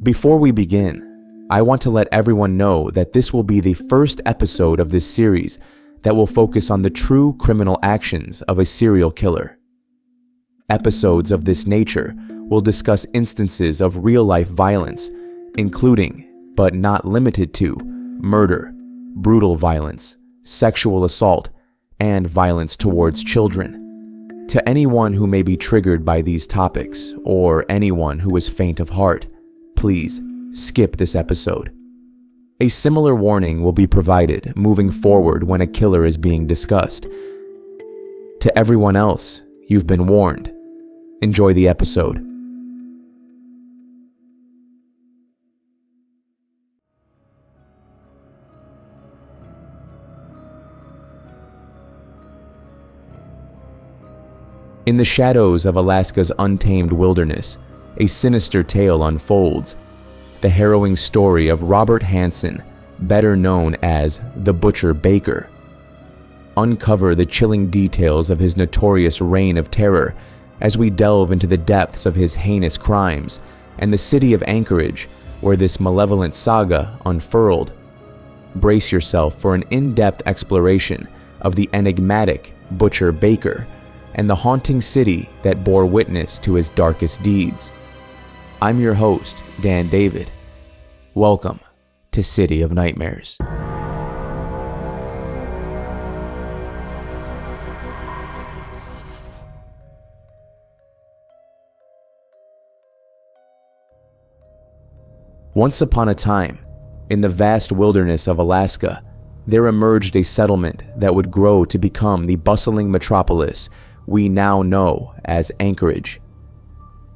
Before we begin, I want to let everyone know that this will be the first episode of this series that will focus on the true criminal actions of a serial killer. Episodes of this nature will discuss instances of real-life violence, including, but not limited to, murder, brutal violence, sexual assault, and violence towards children. To anyone who may be triggered by these topics, or anyone who is faint of heart, please skip this episode. A similar warning will be provided moving forward when a killer is being discussed. To everyone else, you've been warned. Enjoy the episode. In the shadows of Alaska's untamed wilderness, a sinister tale unfolds. The harrowing story of Robert Hansen, better known as the Butcher Baker. Uncover the chilling details of his notorious reign of terror as we delve into the depths of his heinous crimes and the city of Anchorage, where this malevolent saga unfurled. Brace yourself for an in-depth exploration of the enigmatic Butcher Baker and the haunting city that bore witness to his darkest deeds. I'm your host, Dan David. Welcome to City of Nightmares. Once upon a time, in the vast wilderness of Alaska, there emerged a settlement that would grow to become the bustling metropolis we now know as Anchorage.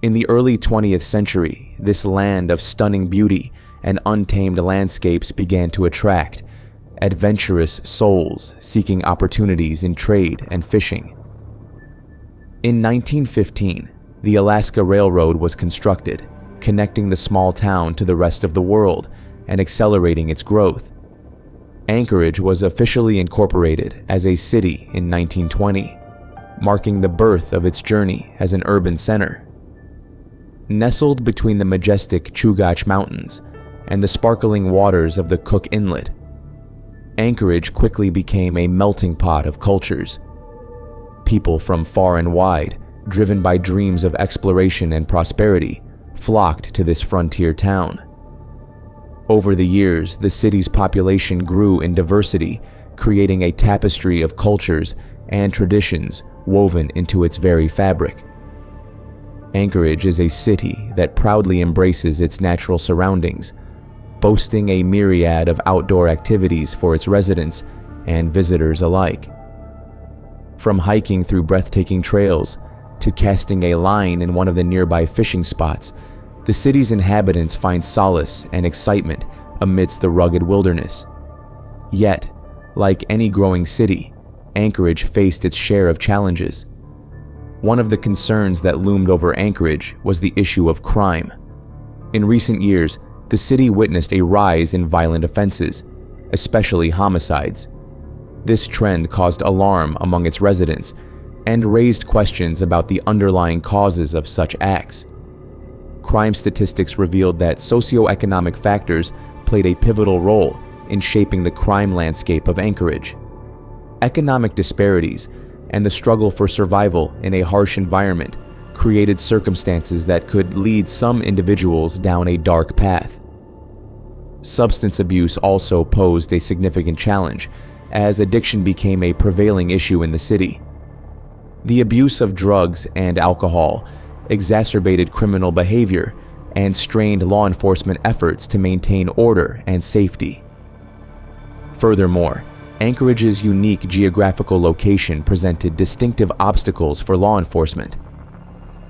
In the early 20th century, this land of stunning beauty and untamed landscapes began to attract adventurous souls seeking opportunities in trade and fishing. In 1915, the Alaska Railroad was constructed, connecting the small town to the rest of the world and accelerating its growth. Anchorage was officially incorporated as a city in 1920, marking the birth of its journey as an urban center. Nestled between the majestic Chugach Mountains and the sparkling waters of the Cook Inlet, Anchorage quickly became a melting pot of cultures. People from far and wide, driven by dreams of exploration and prosperity, flocked to this frontier town. Over the years, the city's population grew in diversity, creating a tapestry of cultures and traditions woven into its very fabric. Anchorage is a city that proudly embraces its natural surroundings, boasting a myriad of outdoor activities for its residents and visitors alike. From hiking through breathtaking trails to casting a line in one of the nearby fishing spots, the city's inhabitants find solace and excitement amidst the rugged wilderness. Yet, like any growing city, Anchorage faced its share of challenges. One of the concerns that loomed over Anchorage was the issue of crime. In recent years, the city witnessed a rise in violent offenses, especially homicides. This trend caused alarm among its residents and raised questions about the underlying causes of such acts. Crime statistics revealed that socioeconomic factors played a pivotal role in shaping the crime landscape of Anchorage. Economic disparities and the struggle for survival in a harsh environment created circumstances that could lead some individuals down a dark path. Substance abuse also posed a significant challenge, as addiction became a prevailing issue in the city. The abuse of drugs and alcohol exacerbated criminal behavior and strained law enforcement efforts to maintain order and safety. Furthermore, Anchorage's unique geographical location presented distinctive obstacles for law enforcement.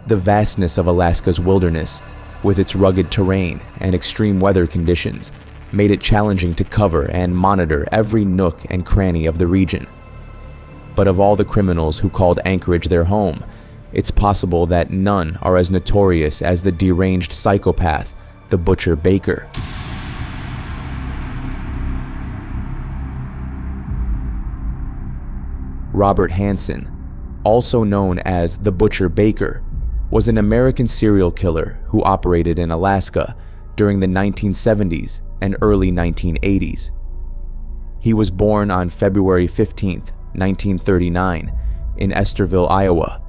The vastness of Alaska's wilderness, with its rugged terrain and extreme weather conditions, made it challenging to cover and monitor every nook and cranny of the region. But of all the criminals who called Anchorage their home, it's possible that none are as notorious as the deranged psychopath, the Butcher Baker. Robert Hansen, also known as the Butcher Baker, was an American serial killer who operated in Alaska during the 1970s and early 1980s. He was born on February 15, 1939, in Esterville, Iowa,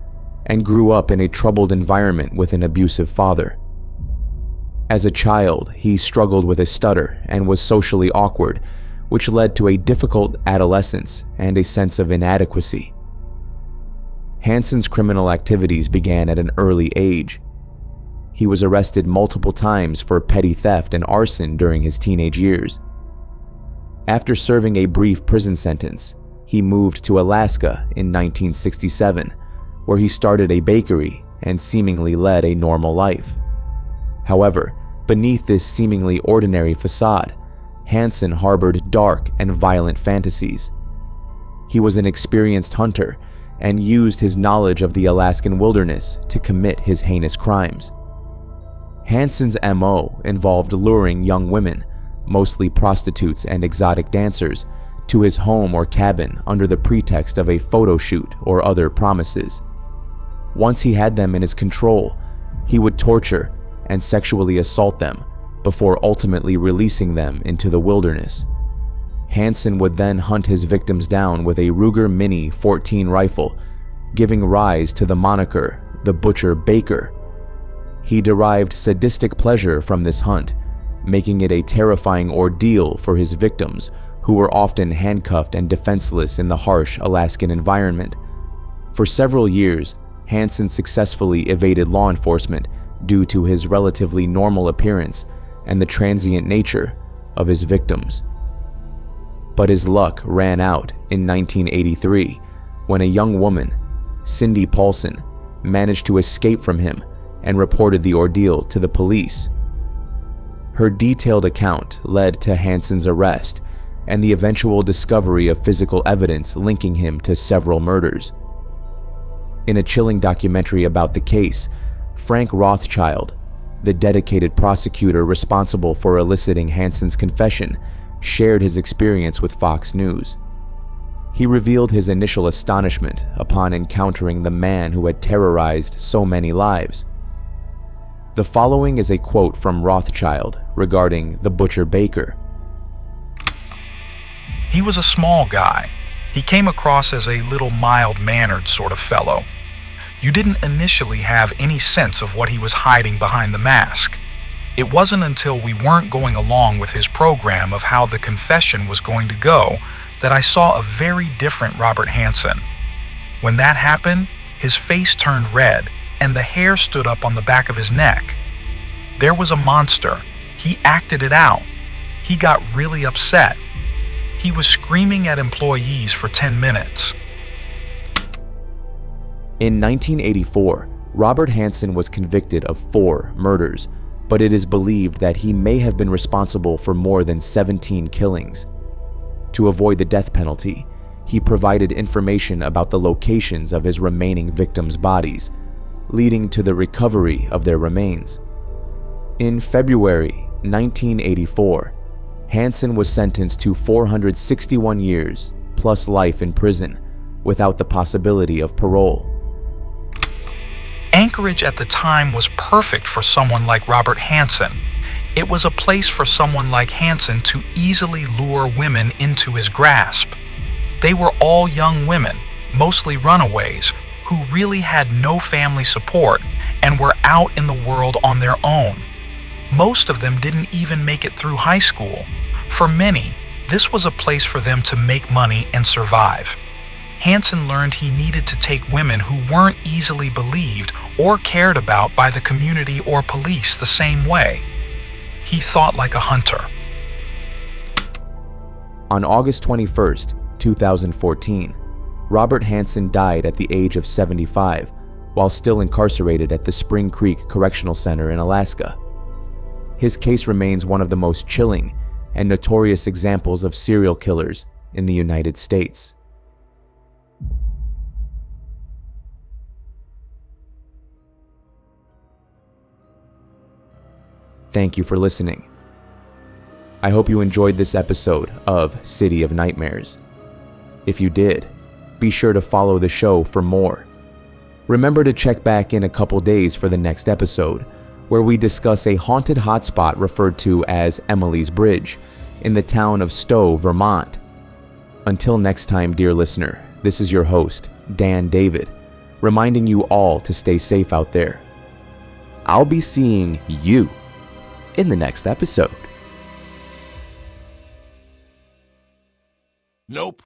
and grew up in a troubled environment with an abusive father. As a child, he struggled with a stutter and was socially awkward, which led to a difficult adolescence and a sense of inadequacy. Hansen's criminal activities began at an early age. He was arrested multiple times for petty theft and arson during his teenage years. After serving a brief prison sentence, he moved to Alaska in 1967, where he started a bakery and seemingly led a normal life. However, beneath this seemingly ordinary facade, Hansen harbored dark and violent fantasies. He was an experienced hunter and used his knowledge of the Alaskan wilderness to commit his heinous crimes. Hansen's MO involved luring young women, mostly prostitutes and exotic dancers, to his home or cabin under the pretext of a photo shoot or other promises. Once he had them in his control, he would torture and sexually assault them before ultimately releasing them into the wilderness. Hansen would then hunt his victims down with a Ruger Mini 14 rifle, giving rise to the moniker the Butcher Baker. He derived sadistic pleasure from this hunt, making it a terrifying ordeal for his victims, who were often handcuffed and defenseless in the harsh Alaskan environment. For several years, Hansen successfully evaded law enforcement due to his relatively normal appearance and the transient nature of his victims. But his luck ran out in 1983 when a young woman, Cindy Paulson, managed to escape from him and reported the ordeal to the police. Her detailed account led to Hansen's arrest and the eventual discovery of physical evidence linking him to several murders. In a chilling documentary about the case, Frank Rothschild, the dedicated prosecutor responsible for eliciting Hansen's confession, shared his experience with Fox News. He revealed his initial astonishment upon encountering the man who had terrorized so many lives. The following is a quote from Rothschild regarding the Butcher Baker. He was a small guy. He came across as a little mild-mannered sort of fellow. You didn't initially have any sense of what he was hiding behind the mask. It wasn't until we weren't going along with his program of how the confession was going to go that I saw a very different Robert Hansen. When that happened, his face turned red and the hair stood up on the back of his neck. There was a monster. He acted it out. He got really upset. He was screaming at employees for 10 minutes. In 1984, Robert Hansen was convicted of 4 murders, but it is believed that he may have been responsible for more than 17 killings. To avoid the death penalty, he provided information about the locations of his remaining victims' bodies, leading to the recovery of their remains. In February 1984, Hansen was sentenced to 461 years plus life in prison without the possibility of parole. Anchorage at the time was perfect for someone like Robert Hansen. It was a place for someone like Hansen to easily lure women into his grasp. They were all young women, mostly runaways, who really had no family support and were out in the world on their own. Most of them didn't even make it through high school. For many, this was a place for them to make money and survive. Hansen learned he needed to take women who weren't easily believed or cared about by the community or police the same way. He thought like a hunter. On August 21st, 2014, Robert Hansen died at the age of 75 while still incarcerated at the Spring Creek Correctional Center in Alaska. His case remains one of the most chilling and notorious examples of serial killers in the United States. Thank you for listening. I hope you enjoyed this episode of City of Nightmares. If you did, be sure to follow the show for more. Remember to check back in a couple days for the next episode, where we discuss a haunted hotspot referred to as Emily's Bridge in the town of Stowe, Vermont. Until next time, dear listener, this is your host, Dan David, reminding you all to stay safe out there. I'll be seeing you in the next episode. Nope.